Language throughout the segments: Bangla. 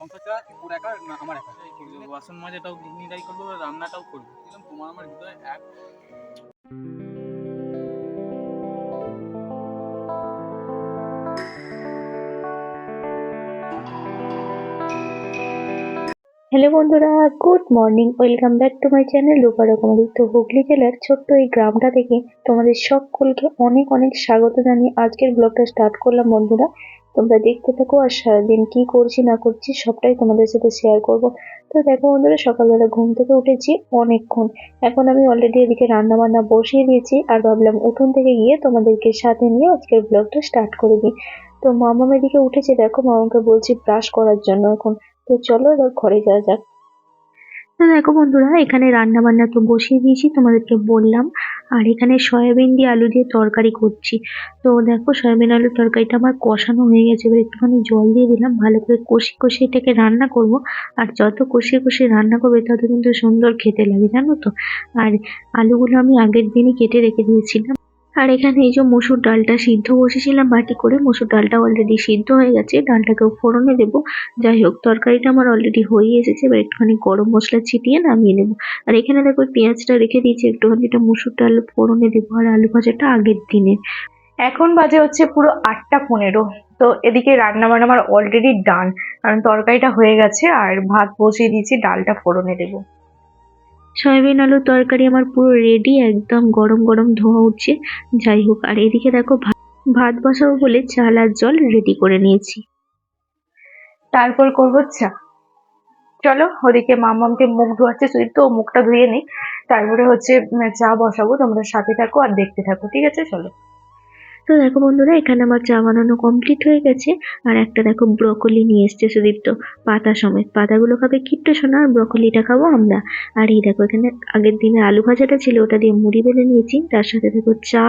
সংসারটা ওর একা না আমার একা করবো, বাসন মাজাটাও গৃহিণীরাই করবো, রান্নাটাও করবো। দিলাম তোমার আমার ভিতরে এক হ্যালো বন্ধুরা, good morning. Welcome back to my channel Rupa Rokomari. তো হুগলি জেলার ছোট্ট এই গ্রামটা থেকে তোমাদের সকলকে অনেক অনেক স্বাগত জানিয়ে আজকের ব্লগটা স্টার্ট করলাম বন্ধুরা। তোমরা দেখতে থাকো আর সারাদিন কি করছি না করছি সবটাই তোমাদের সাথে শেয়ার করব। তো দেখো বন্ধুরা, সকালবেলা ঘুম থেকে উঠেছি অনেকক্ষণ। এখন আমি অলরেডি এদিকে রান্না বান্না বসিয়ে দিয়েছি আর ভাবলাম উঠোন থেকে গিয়ে তোমাদেরকে সাথে নিয়ে আজকের ব্লগটা স্টার্ট করে দিই। তো মামাম এদিকে উঠেছে, দেখো মামাকে বলছি ব্রাশ করার জন্য এখন। তো চলো এবার ঘরে যাওয়া যাক। তো দেখো বন্ধুরা, এখানে রান্না বান্না তো বসিয়ে দিয়েছি তোমাদেরকে বললাম। আর এখানে সয়াবিন দিয়ে আলু দিয়ে তরকারি করছি। তো দেখো সয়াবিন আলুর তরকারিটা আমার কষানো হয়ে গেছে, এবার একটুখানি জল দিয়ে দিলাম, ভালো করে কষি কষি এটাকে রান্না করব। আর যত কষিয়ে কষিয়ে রান্না করবে তত কিন্তু সুন্দর খেতে লাগে, জানো তো। আর আলুগুলো আমি আগের দিনই কেটে রেখে দিয়েছিলাম। আর এখানে এই যে মসুর ডালটা সিদ্ধ বসেছিলাম বাটি করে, মসুর ডালটা অলরেডি সিদ্ধ হয়ে গেছে, ডালটাকেও ফোড়নে দেবো। যাই হোক, তরকারিটা আমার অলরেডি হয়ে এসেছে, এবার একটুখানি গরম মশলা ছিটিয়ে নামিয়ে নেবো। আর এখানে দেখো পেঁয়াজটা রেখে দিয়েছি, একটুখানি এটা মসুর ডাল ফোড়নে দেবো। আর আলু ভাজাটা আগের দিনের। এখন বাজে হচ্ছে পুরো 8টা 15। তো এদিকে রান্না বান্না আমার অলরেডি ডান, কারণ তরকারিটা হয়ে গেছে আর ভাত বসিয়ে দিয়েছি, ডালটা ফোড়নে দেবো। সয়াবিন আলুর তরকারি আমার পুরো রেডি, একদম গরম গরম ধোঁয়া উঠছে। যাই হোক, আর এদিকে দেখো ভাত বসাবো বলে চাল আর জল রেডি করে নিয়েছি। তারপর করবো চা। চলো ওদিকে মামামকে মুখ ধোয়াচ্ছে সুদীপ, তো ও মুখটা ধুয়ে নেই, তারপরে হচ্ছে চা বসাবো। তোমরা সাথে থাকো আর দেখতে থাকো, ঠিক আছে চলো। তো দেখো বন্ধুরা, এখানে আমার চা বানানো কমপ্লিট হয়ে গেছে। আর একটা দেখো ব্রকলি নিয়ে এসছে সুদীপ্ত, পাতা সমেত। পাতাগুলো খাবে কিট্টু সোনা, আর ব্রকলিটা খাবো আমরা। আর এই দেখো এখানে আগের দিনে আলু ভাজাটা ছিল, ওটা দিয়ে মুড়ি বেলে নিয়েছি। তার সাথে দেখো চা,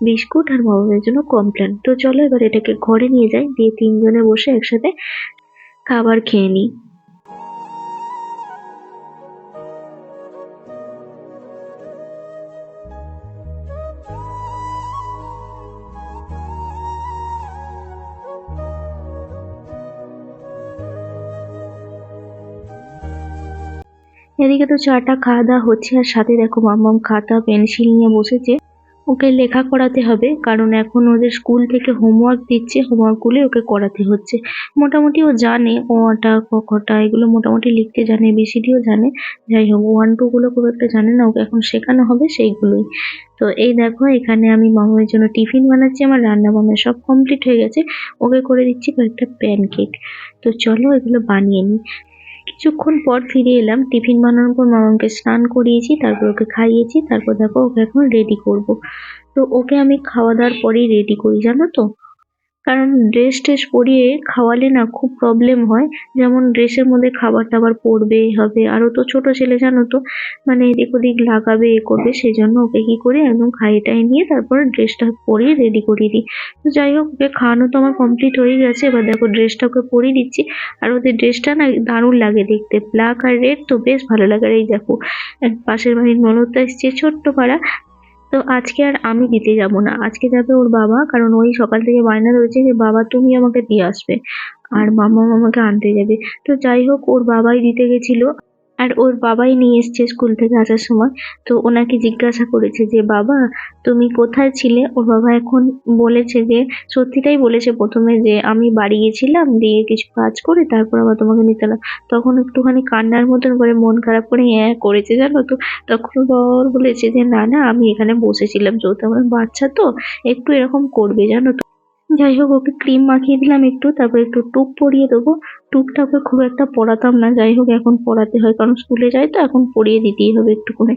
বিস্কুট আর মামামের জন্য কমপ্লেন। তো চলো এবার এটাকে ঘরে নিয়ে যাই, দিয়ে তিনজনে বসে একসাথে খাবার খেয়ে নিই। এদিকে তো চাটা খাওয়া দাওয়া হচ্ছে, আর সাথে দেখো মাম্মাম খাতা পেন্সিল নিয়ে বসেছে। ওকে লেখা করাতে হবে, কারণ এখন ওদের স্কুল থেকে হোমওয়ার্ক দিচ্ছে, হোমওয়ার্ক গুলো ওকে করাতে হচ্ছে। মোটামুটি ও জানে, ও আটা ক খটা এগুলো মোটামুটি লিখতে জানে, বিসিডিও জানে। যাই হোক, 1 2 গুলো খুব একটা জানে না, ওকে এখন শেখানো হবে সেইগুলোই। তো এই দেখো এখানে আমি মামার জন্য টিফিন বানাচ্ছি, আমার রান্না বান্না সব কমপ্লিট হয়ে গেছে। ওকে করে দিচ্ছি কয়েকটা প্যানকেক। তো চলো এগুলো বানিয়ে নিই। কিছুক্ষণ পর ফিরে এলাম, টিফিন বানানোর পর মামাকে স্নান করিয়েছি, তারপর ওকে খাইয়েছি, তারপর দেখো ওকে এখন রেডি করব। তো ওকে আমি খাওয়া দাওয়ার পরেই রেডি করি, জানো তো। কারণ ড্রেস ট্রেস পরিয়ে খাওয়ালে না খুব প্রবলেম হয়। যেমন ড্রেসের মধ্যে খাবার টাবার পড়বে হবে, আরো তো ছোট ছেলে জানো তো, মানে এদিক ওদিক লাগাবে এ করবে, সেই জন্য ওকে কি করে একদম খাইয়ে টাইয়ে নিয়ে তারপরে ড্রেসটা পরিয়ে রেডি করিয়ে দিই। তো যাই হোক, ওকে খাওয়ানো তো আমার কমপ্লিট হয়ে গেছে, এবার দেখো ড্রেসটা ওকে পরিয়ে দিচ্ছি। আর ওদের ড্রেসটা না দারুণ লাগে দেখতে, ব্ল্যাক আর রেড, তো বেশ ভালো লাগে। আর এই দেখো পাশের বাড়ির ননদটা এসছে, ছোট্ট পাড়া। তো আজকে আর আমি দিতে যাব না, আজকে যাবে ওর বাবা, কারণ ওই সকাল থেকে বায়না ধরেছে যে বাবা তুমি আমাকে দিয়ে আসবে, আর মামা আমাকে আনতে যাবে। তো যাই হোক, ওর বাবাই দিতে গেছিল। আর ওর বাবাই নিয়ে এসছে স্কুল থেকে আসার সময়। তো ওনাকে জিজ্ঞাসা করেছে যে বাবা তুমি কোথায় ছিলে। ওর বাবা এখন বলেছে যে সত্যিটাই বলেছে প্রথমে, যে আমি বাড়ি গেছিলাম, দিয়ে কিছু কাজ করে তারপর আবার তোমাকে নিতে এলাম। তখন একটুখানি কান্নার মতন করে মন খারাপ করে করেছে, জানো তো। তখন ওর বাবা আবার বলেছে যে না না, আমি এখানে বসেছিলাম, যেহেতু আমার বাচ্চা তো একটু এরকম করবে, জানো তো। যাই হোক, ওকে ক্রিম মাখিয়ে দিলাম একটু, তারপর একটু টুক পরিয়ে দেবো। টুকটা ওকে খুব একটা পরাতাম না, যাই হোক এখন পরাতে হয়, কারণ স্কুলে যায় তো এখন পরিয়ে দিতেই হবে একটু করে।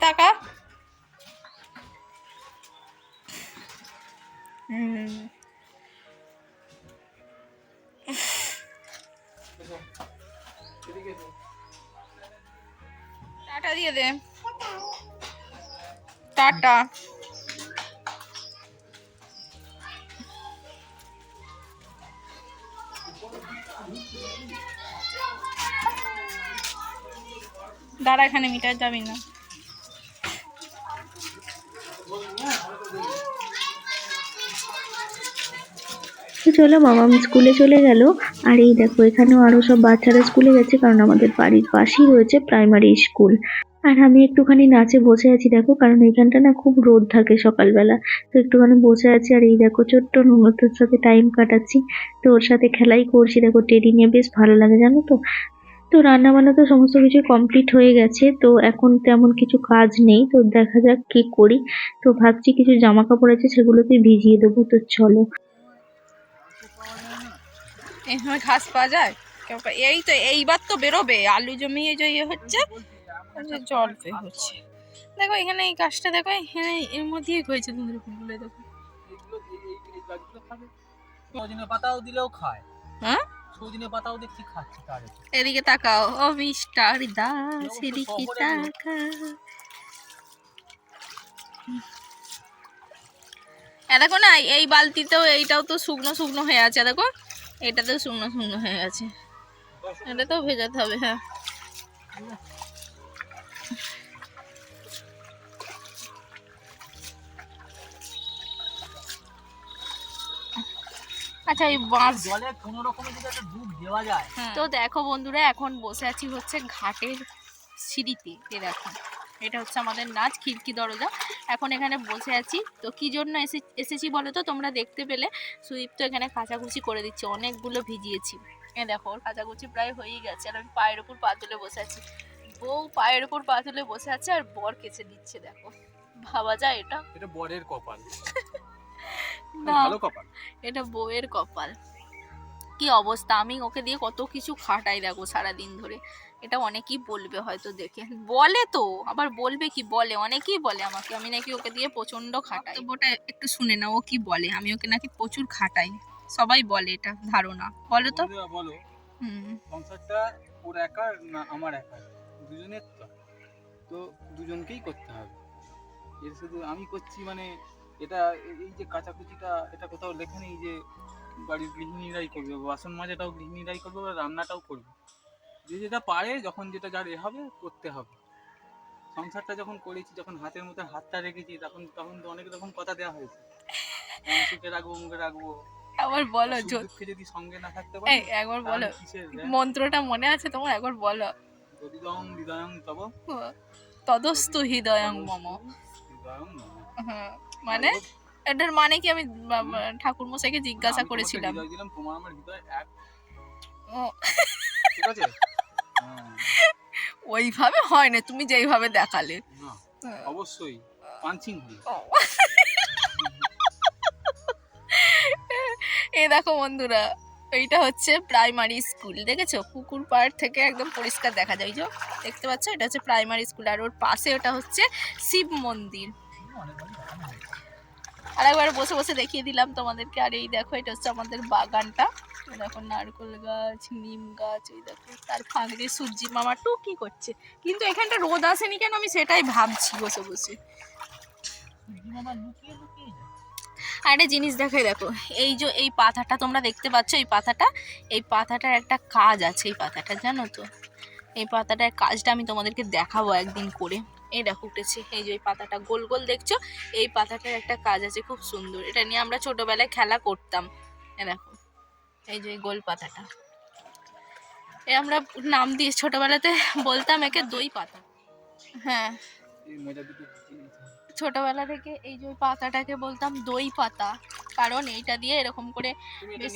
টাকা টাটা দিয়ে দে, টাটা। দাঁড়া, এখানে মিটার যাবি না। তো চলো, মামাম স্কুলে চলে গেল। আর এই দেখো, এখানেও আরো সব বাচ্চারা স্কুলে গেছে, কারণ আমাদের বাড়ির পাশেই রয়েছে প্রাইমারি স্কুল। আর আমি একটুখানি নাচে বসে আছি দেখো, কারণ এখানটা না খুব রোদ থাকে সকালবেলা। তো একটুখানি বসে আছি, আর এই দেখো ছোট্ট নুনতোর সাথে টাইম কাটাচ্ছি। তো ওর সাথে খেলাই করছি দেখো, টেডি নিয়ে বেশ ভালো লাগে জানো তো। তো রান্না বান্না তো সমস্ত কিছু কমপ্লিট হয়ে গেছে, তো এখন তেমন কিছু কাজ নেই, তো দেখা যাক কি করি। তো ভাবছি কিছু জামা কাপড় আছে, সেগুলোকে ভিজিয়ে দেবো। তো চলো। এখানে ঘাস পাওয়া যায়? এই তো এইবার তো বেরোবে, আলু জমিয়ে যে ইয়ে হচ্ছে, জল পেয়ে হচ্ছে। দেখো এখানে এই গাছটা, দেখো এখানে এর মধ্যেই হয়েছে ধুন্দুলি ফুলগুলো, দেখো। সজনে পাতাও দিলেও খায়। হ্যাঁ, সজনে পাতাও দেখছি খাচ্ছে তার। এদিকে তাকাও, ও মিস্টার দাস, এদিকে তাকা। দেখো না, এই বালতিতেও এইটাও তো শুকনো শুকনো হয়ে আছে, দেখো এটাতেও শুকনো শুকনো হয়ে আছে, এটা তো ভেজাতে হবে। হ্যাঁ, আচ্ছা এই বাঁশ জলে কোনো রকমে যদি একটা ডুব দেওয়া যায়। তো দেখো বন্ধুরা, এখন বসে আছি হচ্ছে ঘাটের সিঁড়িতে। এ দেখো, এটা হচ্ছে আমাদের নাচ খিড়কি দরজা। এখন এখানে বসে আছি। তো কি জন্য এসেছি বলো তো, তোমরা দেখতে পেলে সুইপ তো এখানে কাচাকুচি করে দিচ্ছে, অনেকগুলো ভিজিয়েছি। এ দেখো, ওর কাচাকুচি প্রায় হয়েই গেছে, আর আমি পায়ের উপর পা তুলে বসে আছি। বউ পায়ের উপর পা তুলে বসে আছে, আর বর কেচে দিচ্ছে। দেখো, ভাবা যায় এটা? এটা বরের কপাল না, ভালো কপাল, এটা বউয়ের কপাল। কি অবস্থা, আমি ওকে দিয়ে কত কিছু খাটাই দেখো সারাদিন ধরে। এটা অনেকেই বলবে হয়তো দেখে, বলে তো, আবার বলবে কি, বলে অনেকেই বলে আমাকে আমি নাকি ওকে দিয়ে প্রচন্ড খাটাই। তো ওটা একটু শুনে না, ও কি বলে, আমি ওকে নাকি প্রচুর খাটাই। সবাই বলে, এটা ধারণা। বলো তো। বন্ধুরা বলো, সংসারটা ওর একা না আমার একা? দুজনের তো, তো দুজনকেই করতে হবে। এর শুধু আমি করছি মানে এটা, এই যে কাচাকুচিটা, এটা কোথাও লেখা নেই যে বাড়ির গৃহিণীরাই করবে, বাসন মাজাটাও গৃহিণীরাই করবে, বা রান্নাটাও করবে। যে যেটা পারে, যখন যেটা যার এ হবে করতে হবে। সংসারটা যখন করেছি, যখন হাতের মধ্যে হাতটা রেখেছি, তখন তখন তো অনেক রকম কথা দেওয়া হয়েছে, সুখে রাখবো, মুখে রাখবো। একবার বলো, দুঃখে যদি সঙ্গে না থাকতে পারি, একবার বলো কিসের মন্ত্রটা, মনে আছে তোমার? একবার বলো। হৃদয়ং হৃদয়ং তব তদস্তু হৃদয়ং মম। হৃদয়ং মম। হ্যাঁ, মানে এটার মানে কি? আমি ঠাকুর মশাইকে জিজ্ঞাসা করেছিলাম। হৃদয় দিলাম, তোমার আমার হৃদয় এক। ও, ঠিক আছে। ওইভাবে হয় না, তুমি যেইভাবে দেখালে। না, অবশ্যই পাঞ্চিং হলো। এই দেখো বন্ধুরা, এইটা হচ্ছে প্রাইমারি স্কুল, দেখেছো? পুকুর পাড় থেকে একদম পরিষ্কার দেখা যায়, যে দেখতে পাচ্ছ, এটা হচ্ছে প্রাইমারি স্কুল। আর ওর পাশে ওটা হচ্ছে শিব মন্দির। আর একবার বসে বসে দেখিয়ে দিলাম তোমাদেরকে। আর এই দেখো, এটা হচ্ছে আমাদের বাগানটা। দেখো, নারকেল গাছ, নিম গাছ, এই দেখো, তার ফাঁক দিয়ে সূর্যি মামা টুকি করছে। কিন্তু এখানটা রোদ আসেনি কেন, আমি সেটাই ভাবছি বসে বসে। আর একটা জিনিস দেখাই, দেখো এই যে এই পাতাটা তোমরা দেখতে পাচ্ছ, এই পাতাটার একটা কাজ আছে। এই পাতাটা জানো তো, এই পাতাটার কাজটা আমি তোমাদেরকে দেখাবো একদিন করে। এই দেখো উঠেছে, এই যে এই পাতাটা গোল গোল দেখছো, এই পাতাটার একটা কাজ আছে খুব সুন্দর। এটা নিয়ে আমরা ছোটবেলায় খেলা করতাম। এই দেখো, এই যে গোল পাতাটা, এ আমরা নাম দিয়ে ছোটবেলাতে বলতাম একে দই পাতা। হ্যাঁ, ছোটবেলা থেকে এই যে পাতাটাকে বলতাম দই পাতা, কারণ এইটা দিয়ে এরকম করে বেশ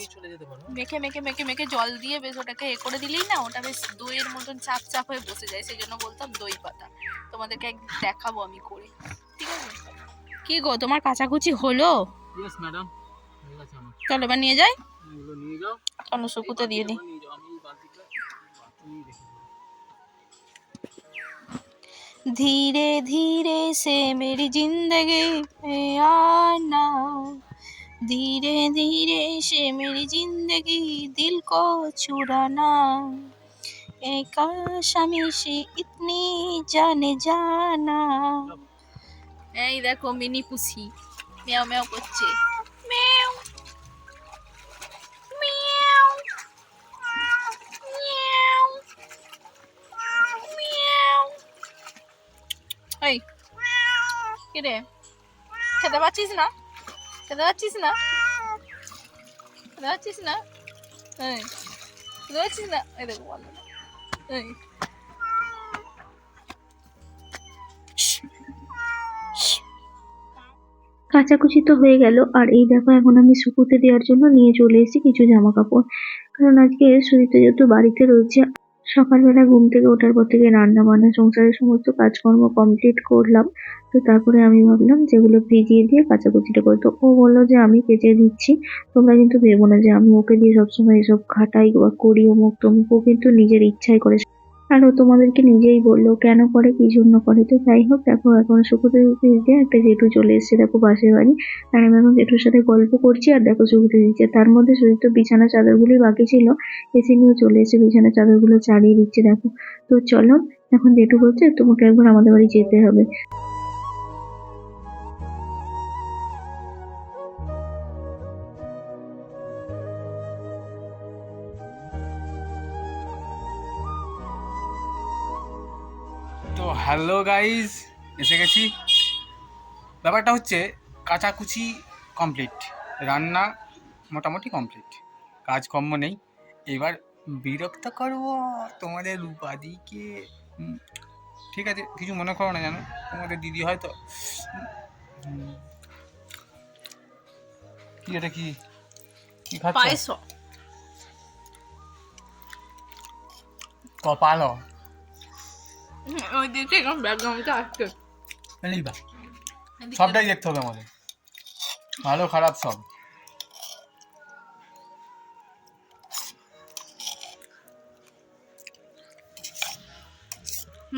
মেখে মেখে মেখে মেখে জল দিয়ে বেশ ওটাকে এ করে দিলেই না, ওটা বেশ দইয়ের মতন চাপ চাপ হয়ে বসে যায়, সেই জন্য বলতাম দই পাতা। তোমাদেরকে একদিন দেখাবো আমি করে, ঠিক আছে? কি গো, তোমার কাচাকুচি হলো? ইয়েস ম্যাডাম, চলো এবার নিয়ে যাই, নিয়ে যাও, চলো শুকুতে দিয়ে দিই। धीरे धीरे से मेरी जिंदगी में आना, धीरे धीरे से मेरी जिंदगी दिल को चुराना, काश আমি সে इतनी जाने जाना। এই দেখো মিনি পুষি মেও মেও করছে, মেও মেও। কি রে, খেতে পাচ্ছিস না? খেতে পাচ্ছিস না? খেতে পাচ্ছিস না? এই, খেতে পাচ্ছিস না? এই দেখো বলো না। এই, কাচাকুচি তো হয়ে গেল, আর এই দেখো এখন আমি শুকোতে দেওয়ার জন্য নিয়ে চলে এসেছি কিছু জামা কাপড়। কারণ আজকে সুজিতা যেহেতু বাড়িতে রয়েছে, সকালবেলা ঘুম থেকে ওঠার পর থেকে রান্না বান্না সংসারের সমস্ত কাজকর্ম কমপ্লিট করলাম। তো তারপরে আমি ভাবলাম যেগুলো ভিজিয়ে দিয়ে কাচাকুচিটা করি, তো ও বললো যে আমি কেচে দিচ্ছি। তোমরা কিন্তু ভেবো না যে আমি ওকে দিয়ে সবসময় এসব খাটাই বা করি অমুক তমুক, ও কিন্তু নিজের ইচ্ছাই করে। আর ও তোমাদেরকে নিজেই বললো কেন করে কি জন্য করে। তো যাই হোক, দেখো এখন শুকোতে দিতে দিতে একটা জেঠু চলে এসেছে দেখো পাশের বাড়ি। আর আমি এখন জেঠুর সাথে গল্প করছি আর দেখো শুকোতে দিচ্ছে। তার মধ্যে শুধু তো বিছানা চাদরগুলি বাকি ছিল, এসে নিয়ে চলে এসে বিছানা চাদরগুলো চালিয়ে দিচ্ছে দেখো। তো চলো, এখন জেঠু বলছে তোমাকে একবার আমাদের বাড়ি যেতে হবে। তো হ্যালো গাইজ, এসে গেছি। ব্যাপারটা হচ্ছে কাচাকুচি কমপ্লিট, রান্না মোটামুটি কমপ্লিট, কাজকর্ম নেই। এবার বিরক্ত করবো তোমাদের রূপাদিকে। ঠিক আছে, কিছু মনে করো না, জানো তোমাদের দিদি হয়তো। কি এটা কি কি খাচ্ছ? পায়েস। কপাল ওই দিকে এখন ব্যাকগ্রাউন্ডটা আসছে। লিবা, সবটাই দেখতে হবে আমাদের, ভালো খারাপ সব।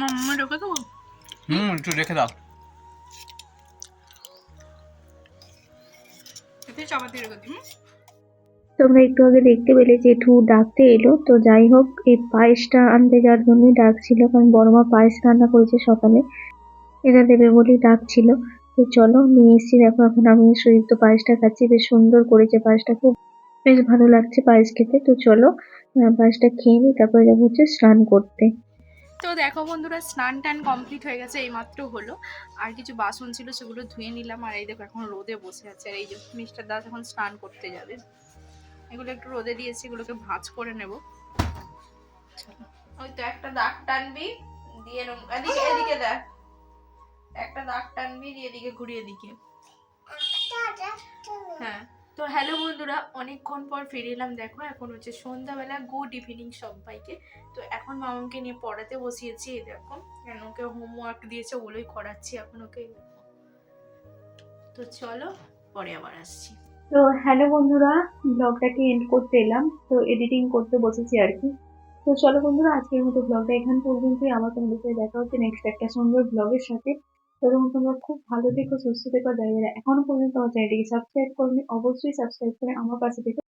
মাম্মা ঢোকে তো। একটু রেখে দাও। এতে চাপাতি রেখে দিই। তোমরা একটু আগে দেখতে পেলে জেঠু ডাকতে এলো। তো যাই হোক, এই পায়েসটা আনতে যাওয়ার জন্যই ডাকছিল, কারণ বড়মা পায়েস রান্না করেছে সকালে, এটা দেবে বলেই ডাকছিল। তো চলো, নিয়ে এসেছি দেখো। এখন আমি সুদীপ্ত পায়েসটা খাচ্ছি, বেশ সুন্দর করেছে পায়েসটা, খুব বেশ ভালো লাগছে পায়েস খেতে। তো চলো পায়েসটা খেয়ে নিই, তারপরে যাবো হচ্ছে স্নান করতে। তো দেখো বন্ধুরা, স্নান টান কমপ্লিট হয়ে গেছে, এইমাত্র হলো। আর কিছু বাসন ছিল সেগুলো ধুয়ে নিলাম। আর এই দেখো এখন রোদে বসে আছে। আর এই যে মিস্টার দাস এখন স্নান করতে যাবে। এগুলো একটু রোদে দিয়েছি, এগুলোকে ভাঁজ করে নেব। ওই তো একটা দাগ টানবি, দিয়ে এদিকে এদিকে দেখ, একটা দাগ টানবি দিয়ে এদিকে ঘুরিয়ে দিকে। হ্যাঁ। তো হ্যালো বন্ধুরা, অনেকক্ষণ পর ফিরে এলাম। দেখো এখন হচ্ছে সন্ধ্যাবেলা। গুড ইভিনিং সবাইকে। তো এখন মামাকে নিয়ে পড়াতে বসিয়েছি। এই দেখো, কেন ওকে হোমওয়ার্ক দিয়েছে, ওগুলোই করাচ্ছি এখন ওকে। তো চলো, পরে আবার আসছি। তো হ্যালো বন্ধুরা, ব্লগটাকে এন্ড করতে এলাম, তো এডিটিং করতে বসেছি আর কি। তো চলো বন্ধুরা, আজকের মতো ব্লগটা এখান পর্যন্তই। আমার তোমাদের সাথে দেখা হচ্ছে নেক্সট একটা সুন্দর ব্লগের সাথে। ততক্ষণ তোমরা খুব ভালো থেকো, সুস্থ থেকো। যারা যারা এখনো পর্যন্ত আমার চ্যানেলটিকে সাবস্ক্রাইব করোনি, অবশ্যই সাবস্ক্রাইব করে আমার পাশে থেকো।